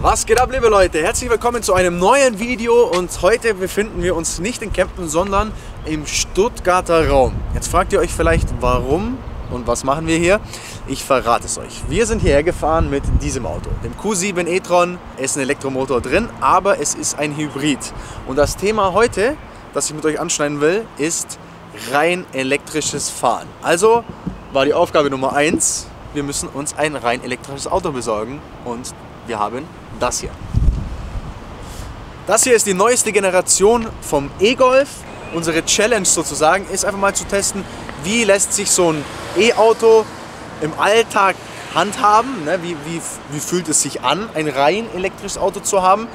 Was geht ab, liebe Leute? Herzlich willkommen zu einem neuen Video und heute befinden wir uns nicht in Kempten, sondern im Stuttgarter Raum. Jetzt fragt ihr euch vielleicht, warum und was machen wir hier? Ich verrate es euch. Wir sind hierher gefahren mit diesem Auto, dem Q7 e-tron. Es ist ein Elektromotor drin, aber es ist ein Hybrid. Und das Thema heute, das ich mit euch anschneiden will, ist rein elektrisches Fahren. Also war die Aufgabe Nummer 1, wir müssen uns ein rein elektrisches Auto besorgen und wir haben das hier. Das hier ist die neueste Generation vom E-Golf. Unsere Challenge sozusagen ist einfach mal zu testen, wie lässt sich so ein E-Auto im Alltag handhaben, ne? Wie fühlt es sich an, ein rein elektrisches Auto zu haben,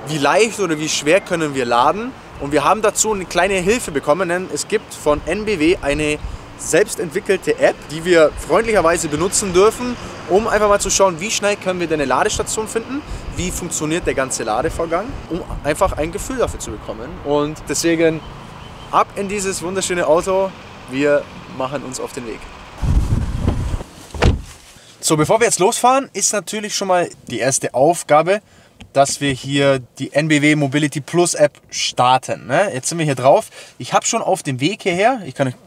wie leicht oder wie schwer können wir laden. Und wir haben dazu eine kleine Hilfe bekommen, denn es gibt von NBW eine selbst entwickelte App, die wir freundlicherweise benutzen dürfen, um einfach mal zu schauen, wie schnell können wir denn eine Ladestation finden, wie funktioniert der ganze Ladevorgang, um einfach ein Gefühl dafür zu bekommen. Und deswegen ab in dieses wunderschöne Auto, wir machen uns auf den Weg. So, bevor wir jetzt losfahren, ist natürlich schon mal die erste Aufgabe, dass wir hier die NBW Mobility Plus App starten. Ne? Jetzt sind wir hier drauf. Ich habe schon auf dem Weg hierher,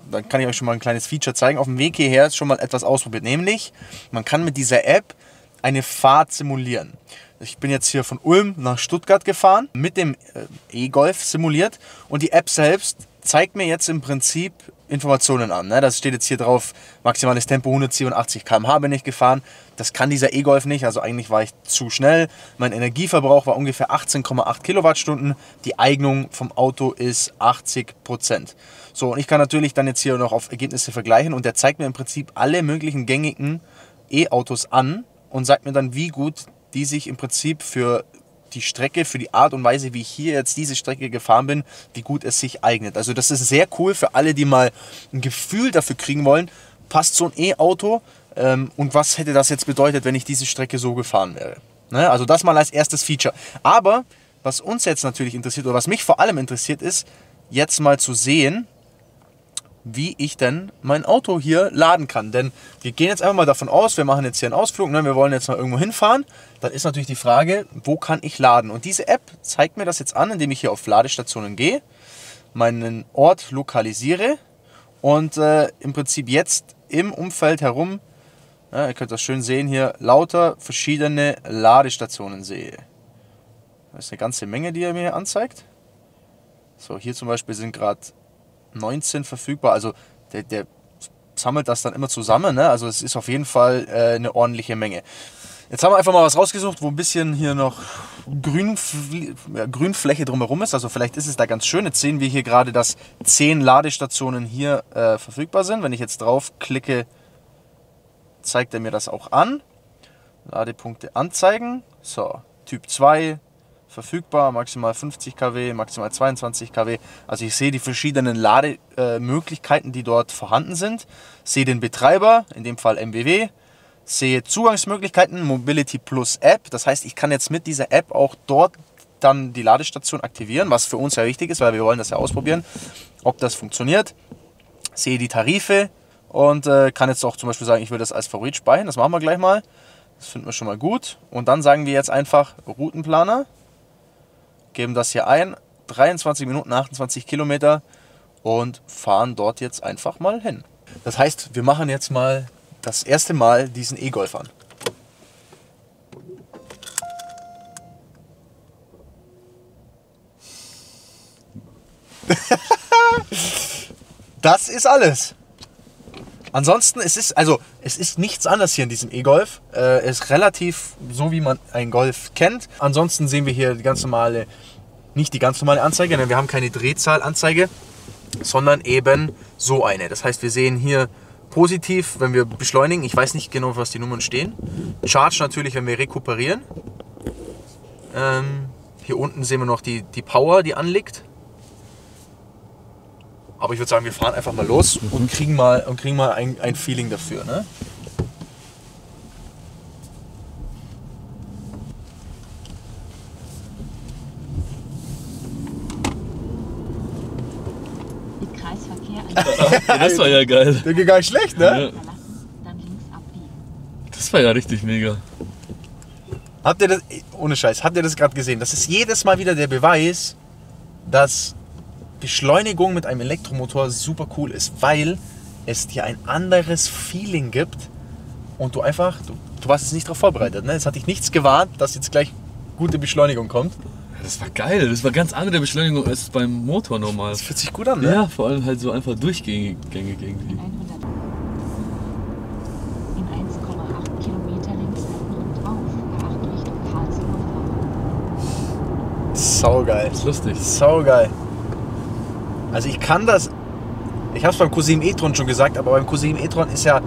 dann kann ich euch schon mal ein kleines Feature zeigen, auf dem Weg hierher schon mal etwas ausprobiert. Nämlich, man kann mit dieser App eine Fahrt simulieren. Ich bin jetzt hier von Ulm nach Stuttgart gefahren, mit dem E-Golf simuliert und die App selbst zeigt mir jetzt im Prinzip Informationen an. Ne? Das steht jetzt hier drauf, maximales Tempo 187 km/h bin ich gefahren. Das kann dieser E-Golf nicht, also eigentlich war ich zu schnell. Mein Energieverbrauch war ungefähr 18,8 Kilowattstunden. Die Eignung vom Auto ist 80%. So, und ich kann natürlich dann jetzt hier noch auf Ergebnisse vergleichen und der zeigt mir im Prinzip alle möglichen gängigen E-Autos an und sagt mir dann, wie gut die sich im Prinzip für die Strecke, für die Art und Weise, wie ich hier jetzt diese Strecke gefahren bin, wie gut es sich eignet. Also das ist sehr cool für alle, die mal ein Gefühl dafür kriegen wollen, passt so ein E-Auto und was hätte das jetzt bedeutet, wenn ich diese Strecke so gefahren wäre. Ne? Also das mal als erstes Feature. Aber was uns jetzt natürlich interessiert oder was mich vor allem interessiert ist, jetzt mal zu sehen, wie ich denn mein Auto hier laden kann. Denn wir gehen jetzt einfach mal davon aus, wir machen jetzt hier einen Ausflug, ne? Wir wollen jetzt mal irgendwo hinfahren. Dann ist natürlich die Frage, wo kann ich laden? Und diese App zeigt mir das jetzt an, indem ich hier auf Ladestationen gehe, meinen Ort lokalisiere und im Prinzip jetzt im Umfeld herum, ihr könnt das schön sehen hier, lauter verschiedene Ladestationen sehe. Das ist eine ganze Menge, die er mir hier anzeigt. So, hier zum Beispiel sind gerade 19 verfügbar, also der sammelt das dann immer zusammen, ne? Also es ist auf jeden Fall eine ordentliche Menge. Jetzt haben wir einfach mal was rausgesucht, wo ein bisschen hier noch Grünfläche drumherum ist, also vielleicht ist es da ganz schön. Jetzt sehen wir hier gerade, dass 10 Ladestationen hier verfügbar sind. Wenn ich jetzt drauf klicke, zeigt er mir das auch an. Ladepunkte anzeigen, so, Typ 2, verfügbar, maximal 50 kW, maximal 22 kW. Also ich sehe die verschiedenen Lademöglichkeiten, die dort vorhanden sind. Sehe den Betreiber, in dem Fall NBW. Sehe Zugangsmöglichkeiten, Mobility Plus App. Das heißt, ich kann jetzt mit dieser App auch dort dann die Ladestation aktivieren, was für uns ja wichtig ist, weil wir wollen das ja ausprobieren, ob das funktioniert. Sehe die Tarife und kann jetzt auch zum Beispiel sagen, ich will das als Favorit speichern. Das machen wir gleich mal. Das finden wir schon mal gut. Und dann sagen wir jetzt einfach Routenplaner. Geben das hier ein, 23 Minuten, 28 Kilometer und fahren dort jetzt einfach mal hin. Das heißt, wir machen jetzt mal das erste Mal diesen E-Golf an. Das ist alles. Ansonsten, es ist nichts anderes hier in diesem E-Golf. Es ist relativ so, wie man einen Golf kennt. Ansonsten sehen wir hier die ganz normale, nicht die ganz normale Anzeige, denn wir haben keine Drehzahlanzeige, sondern eben so eine. Das heißt, wir sehen hier positiv, wenn wir beschleunigen. Ich weiß nicht genau, was die Nummern stehen. Charge natürlich, wenn wir rekuperieren. Hier unten sehen wir noch die Power, die anliegt. Aber ich würde sagen, wir fahren einfach mal los und kriegen mal ein Feeling dafür. Ne? Ja, das war ja geil. Der geht gar nicht schlecht, ne? Ja. Das war ja richtig mega. Habt ihr das, ohne Scheiß, habt ihr das gerade gesehen? Das ist jedes Mal wieder der Beweis, dass Beschleunigung mit einem Elektromotor super cool ist, weil es dir ein anderes Feeling gibt und du einfach, du warst jetzt nicht darauf vorbereitet. Ne? Es hat dich nichts gewarnt, dass jetzt gleich gute Beschleunigung kommt. Ja, das war geil, das war ganz andere Beschleunigung als beim Motor normal. Das fühlt sich gut an, ne? Ja, vor allem halt so einfach durchgängig irgendwie. In 1,8 Kilometer links halten und auf der 8 Richtung Karlsruhe fahren. Saugeil. Das ist lustig. Saugeil. Also ich kann das, ich habe es beim Q7 e-tron schon gesagt, aber beim Q7 e-tron ist ja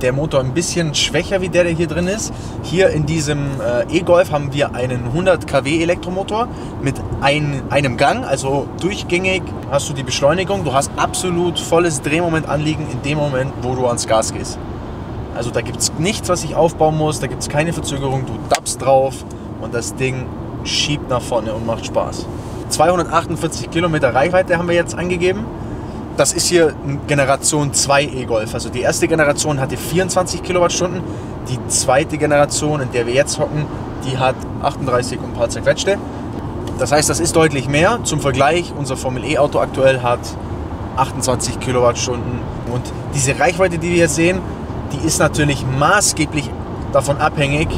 der Motor ein bisschen schwächer wie der hier drin ist. Hier in diesem E-Golf haben wir einen 100 kW Elektromotor mit einem Gang, also durchgängig hast du die Beschleunigung, du hast absolut volles Drehmoment anliegen in dem Moment, wo du ans Gas gehst. Also da gibt es nichts, was ich aufbauen muss, da gibt es keine Verzögerung, du tappst drauf und das Ding schiebt nach vorne und macht Spaß. 248 Kilometer Reichweite haben wir jetzt angegeben. Das ist hier ein Generation 2 E-Golf. Also die erste Generation hatte 24 Kilowattstunden. Die zweite Generation, in der wir jetzt hocken, die hat 38 und ein paar zerquetschte. Das heißt, das ist deutlich mehr. Zum Vergleich, unser Formel E-Auto aktuell hat 28 Kilowattstunden. Und diese Reichweite, die wir hier sehen, die ist natürlich maßgeblich davon abhängig,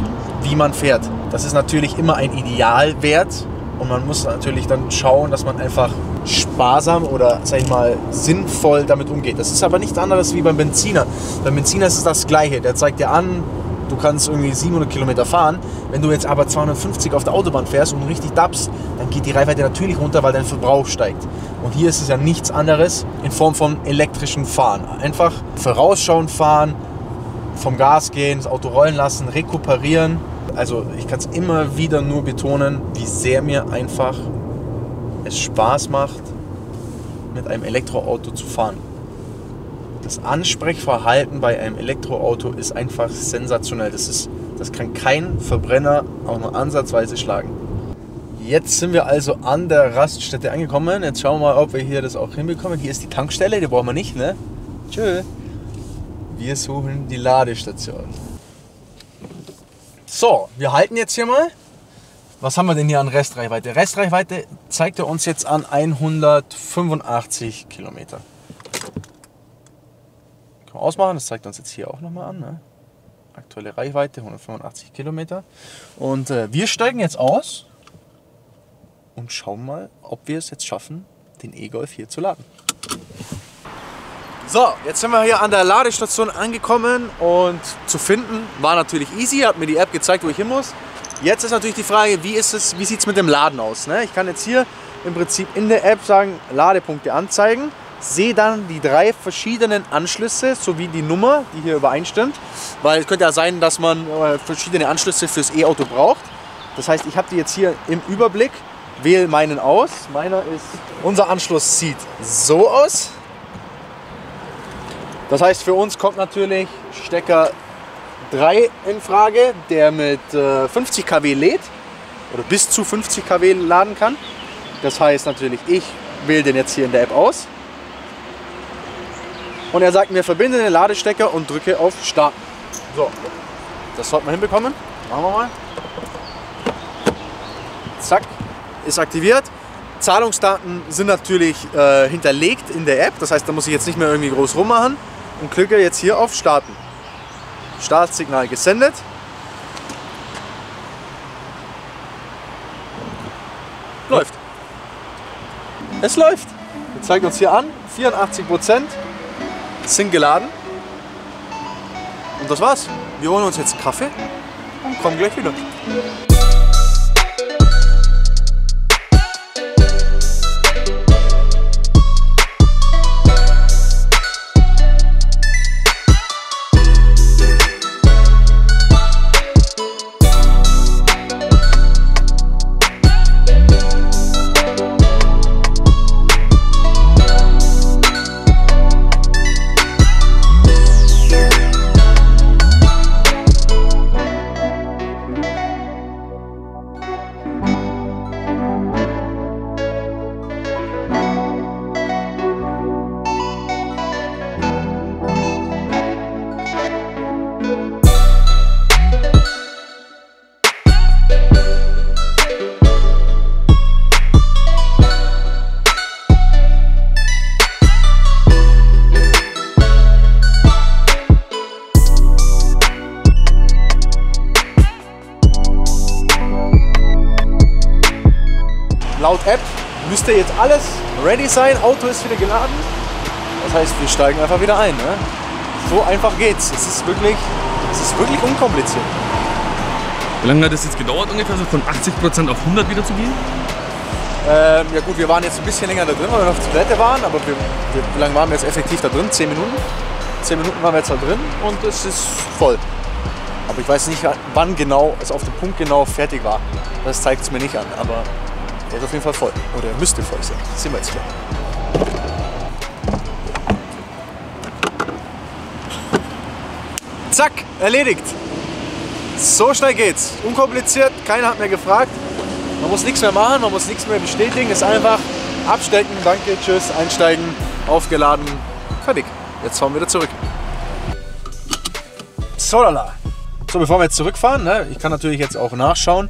wie man fährt. Das ist natürlich immer ein Idealwert. Und man muss natürlich dann schauen, dass man einfach sparsam oder, sag ich mal, sinnvoll damit umgeht. Das ist aber nichts anderes wie beim Benziner. Beim Benziner ist es das Gleiche. Der zeigt dir an, du kannst irgendwie 700 Kilometer fahren. Wenn du jetzt aber 250 auf der Autobahn fährst und richtig tappst, dann geht die Reichweite natürlich runter, weil dein Verbrauch steigt. Und hier ist es ja nichts anderes in Form von elektrischem Fahren. Einfach vorausschauend fahren, vom Gas gehen, das Auto rollen lassen, rekuperieren. Also ich kann es immer wieder nur betonen, wie sehr mir einfach es Spaß macht, mit einem Elektroauto zu fahren. Das Ansprechverhalten bei einem Elektroauto ist einfach sensationell. Das kann kein Verbrenner auch nur ansatzweise schlagen. Jetzt sind wir also an der Raststätte angekommen. Jetzt schauen wir mal, ob wir hier das auch hinbekommen. Hier ist die Tankstelle, die brauchen wir nicht, ne? Tschö. Wir suchen die Ladestation. So, wir halten jetzt hier mal. Was haben wir denn hier an Restreichweite? Restreichweite zeigt er uns jetzt an 185 Kilometer. Können wir ausmachen, das zeigt uns jetzt hier auch nochmal an. Ne? Aktuelle Reichweite 185 Kilometer. Und wir steigen jetzt aus und schauen mal, ob wir es jetzt schaffen, den E-Golf hier zu laden. So, jetzt sind wir hier an der Ladestation angekommen und zu finden war natürlich easy, hat mir die App gezeigt, wo ich hin muss. Jetzt ist natürlich die Frage, wie sieht es mit dem Laden aus? Ne? Ich kann jetzt hier im Prinzip in der App sagen, Ladepunkte anzeigen, sehe dann die 3 verschiedenen Anschlüsse sowie die Nummer, die hier übereinstimmt, weil es könnte ja sein, dass man verschiedene Anschlüsse fürs E-Auto braucht. Das heißt, ich habe die jetzt hier im Überblick, wähle meinen aus. Unser Anschluss sieht so aus. Das heißt, für uns kommt natürlich Stecker 3 in Frage, der mit 50 kW lädt oder bis zu 50 kW laden kann. Das heißt natürlich, ich wähle den jetzt hier in der App aus. Und er sagt mir, verbinde den Ladestecker und drücke auf Starten. So, das sollte man hinbekommen. Machen wir mal. Zack, ist aktiviert. Zahlungsdaten sind natürlich hinterlegt in der App. Das heißt, da muss ich jetzt nicht mehr irgendwie groß rummachen. Und klicke jetzt hier auf Starten. Startsignal gesendet. Läuft. Es läuft. Wir zeigen uns hier an, 84% sind geladen. Und das war's. Wir holen uns jetzt einen Kaffee und kommen gleich wieder. laut App müsste jetzt alles ready sein, Auto ist wieder geladen. Das heißt, wir steigen einfach wieder ein. Ne? So einfach geht's. Es ist wirklich unkompliziert. Wie lange hat es jetzt gedauert ungefähr, so von 80% auf 100 wieder zu gehen? Ja gut, wir waren jetzt ein bisschen länger da drin, weil wir noch auf Toilette waren, aber wie lange waren wir jetzt effektiv da drin? 10 Minuten? 10 Minuten waren wir jetzt da drin und es ist voll. Aber ich weiß nicht, wann genau es auf den Punkt genau fertig war. Das zeigt es mir nicht an, aber er ist auf jeden Fall voll. Oder er müsste voll sein. Das sehen wir jetzt gleich. Zack, erledigt. So schnell geht's. Unkompliziert, keiner hat mehr gefragt. Man muss nichts mehr machen, man muss nichts mehr bestätigen. Es ist einfach abstecken, danke, tschüss, einsteigen, aufgeladen, fertig. Jetzt fahren wir wieder zurück. So, lala. So, bevor wir jetzt zurückfahren, ne, ich kann natürlich jetzt auch nachschauen,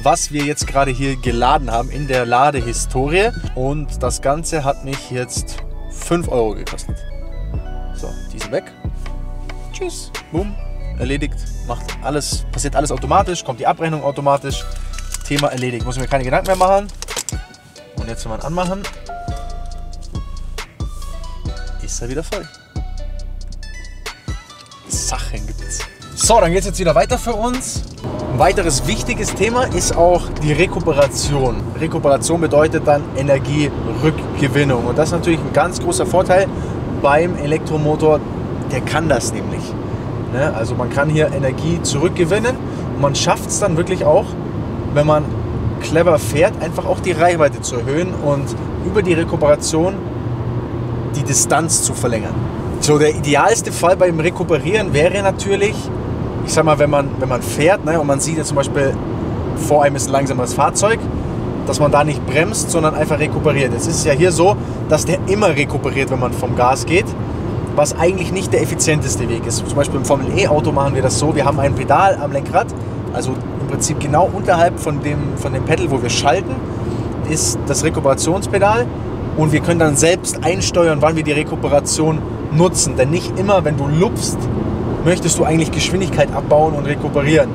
was wir jetzt gerade hier geladen haben in der Ladehistorie. Und das Ganze hat mich jetzt 5 € gekostet. So, die sind weg. Tschüss. Boom. Erledigt. Passiert alles automatisch. Kommt die Abrechnung automatisch. Thema erledigt. Muss ich mir keine Gedanken mehr machen. Und jetzt, wenn wir anmachen, ist er wieder voll. Sachen gibt's. So, dann geht es jetzt wieder weiter für uns. Ein weiteres wichtiges Thema ist auch die Rekuperation. Rekuperation bedeutet dann Energierückgewinnung. Und das ist natürlich ein ganz großer Vorteil beim Elektromotor. Der kann das nämlich. Ne? Also man kann hier Energie zurückgewinnen. Und man schafft es dann wirklich auch, wenn man clever fährt, einfach auch die Reichweite zu erhöhen und über die Rekuperation die Distanz zu verlängern. So, der idealste Fall beim Rekuperieren wäre natürlich, ich sag mal, wenn man fährt, ne, und man sieht ja zum Beispiel, vor einem ist ein langsameres Fahrzeug, dass man da nicht bremst, sondern einfach rekuperiert. Es ist ja hier so, dass der immer rekuperiert, wenn man vom Gas geht, was eigentlich nicht der effizienteste Weg ist. Zum Beispiel im Formel-E-Auto machen wir das so, wir haben ein Pedal am Lenkrad, also im Prinzip genau unterhalb von dem Pedal, wo wir schalten, ist das Rekuperationspedal und wir können dann selbst einsteuern, wann wir die Rekuperation nutzen. Denn nicht immer, wenn du lupfst, möchtest du eigentlich Geschwindigkeit abbauen und rekuperieren.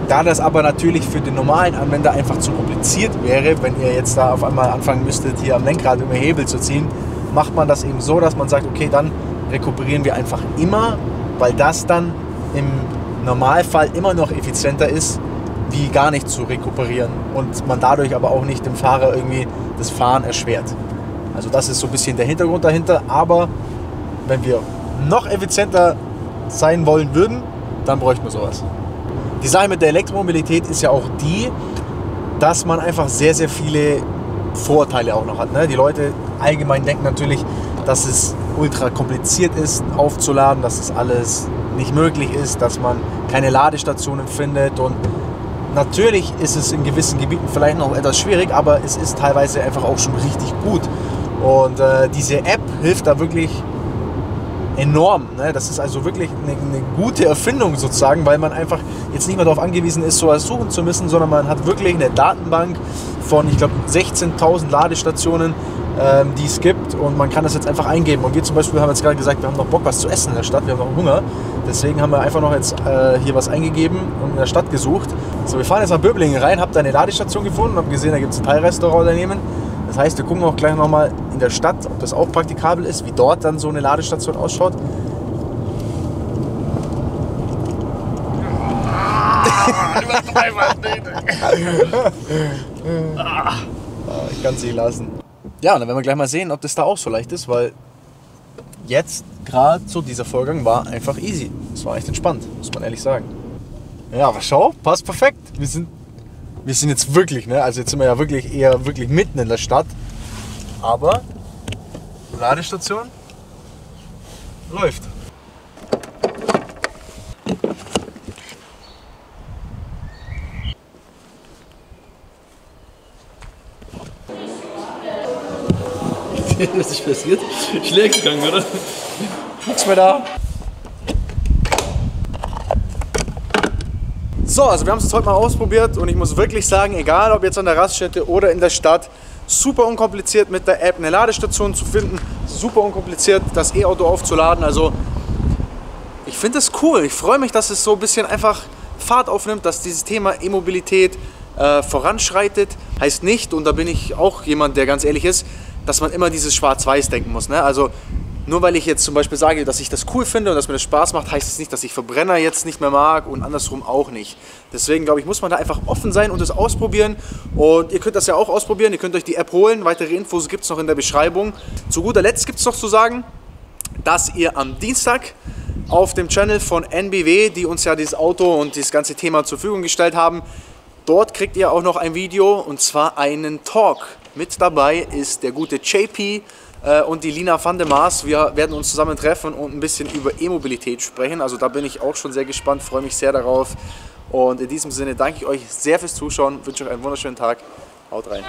Da das aber natürlich für den normalen Anwender einfach zu kompliziert wäre, wenn ihr jetzt da auf einmal anfangen müsstet, hier am Lenkrad über Hebel zu ziehen, macht man das eben so, dass man sagt, okay, dann rekuperieren wir einfach immer, weil das dann im Normalfall immer noch effizienter ist, wie gar nicht zu rekuperieren und man dadurch aber auch nicht dem Fahrer irgendwie das Fahren erschwert. Also das ist so ein bisschen der Hintergrund dahinter, aber wenn wir noch effizienter sein wollen würden, dann bräuchten wir sowas. Die Sache mit der Elektromobilität ist ja auch die, dass man einfach sehr, sehr viele Vorteile auch noch hat. Ne? Die Leute allgemein denken natürlich, dass es ultra kompliziert ist aufzuladen, dass es alles nicht möglich ist, dass man keine Ladestationen findet und natürlich ist es in gewissen Gebieten vielleicht noch etwas schwierig, aber es ist teilweise einfach auch schon richtig gut und diese App hilft da wirklich enorm. Ne? Das ist also wirklich eine gute Erfindung sozusagen, weil man einfach jetzt nicht mehr darauf angewiesen ist, sowas suchen zu müssen, sondern man hat wirklich eine Datenbank von, ich glaube, 16.000 Ladestationen, die es gibt und man kann das jetzt einfach eingeben. Und wir zum Beispiel haben jetzt gerade gesagt, wir haben noch Bock, was zu essen in der Stadt, wir haben noch Hunger. Deswegen haben wir einfach noch jetzt hier was eingegeben und in der Stadt gesucht. So, wir fahren jetzt nach Böblingen rein, habe da eine Ladestation gefunden, habe gesehen, da gibt es ein Thai-Restaurant daneben. Das heißt, wir gucken auch gleich nochmal in der Stadt, ob das auch praktikabel ist, wie dort dann so eine Ladestation ausschaut. Ich kann es nicht lassen. Ja, und dann werden wir gleich mal sehen, ob das da auch so leicht ist, weil jetzt gerade so dieser Vorgang war einfach easy. Es war echt entspannt, muss man ehrlich sagen. Ja, aber schau, passt perfekt. Wir sind jetzt wirklich, ne? Also jetzt sind wir ja wirklich mitten in der Stadt. Aber Ladestation läuft. Was ist passiert? Schläge gegangen, oder? Nichts mehr da. So, also wir haben es jetzt heute mal ausprobiert und ich muss wirklich sagen, egal ob jetzt an der Raststätte oder in der Stadt, super unkompliziert mit der App eine Ladestation zu finden, super unkompliziert das E-Auto aufzuladen. Also ich finde das cool. Ich freue mich, dass es so ein bisschen einfach Fahrt aufnimmt, dass dieses Thema E-Mobilität voranschreitet, heißt nicht, und da bin ich auch jemand, der ganz ehrlich ist, dass man immer dieses Schwarz-Weiß denken muss. Ne? Also nur weil ich jetzt zum Beispiel sage, dass ich das cool finde und dass mir das Spaß macht, heißt es nicht, dass ich Verbrenner jetzt nicht mehr mag und andersrum auch nicht. Deswegen glaube ich, muss man da einfach offen sein und es ausprobieren. Und ihr könnt das ja auch ausprobieren, ihr könnt euch die App holen. Weitere Infos gibt es noch in der Beschreibung. Zu guter Letzt gibt es noch zu sagen, dass ihr am Dienstag auf dem Channel von NBW, die uns ja dieses Auto und dieses ganze Thema zur Verfügung gestellt haben, dort kriegt ihr auch noch ein Video und zwar einen Talk. Mit dabei ist der gute JP und die Lina van der Maas. Wir werden uns zusammen treffen und ein bisschen über E-Mobilität sprechen. Also da bin ich auch schon sehr gespannt, freue mich sehr darauf. Und in diesem Sinne danke ich euch sehr fürs Zuschauen, wünsche euch einen wunderschönen Tag. Haut rein.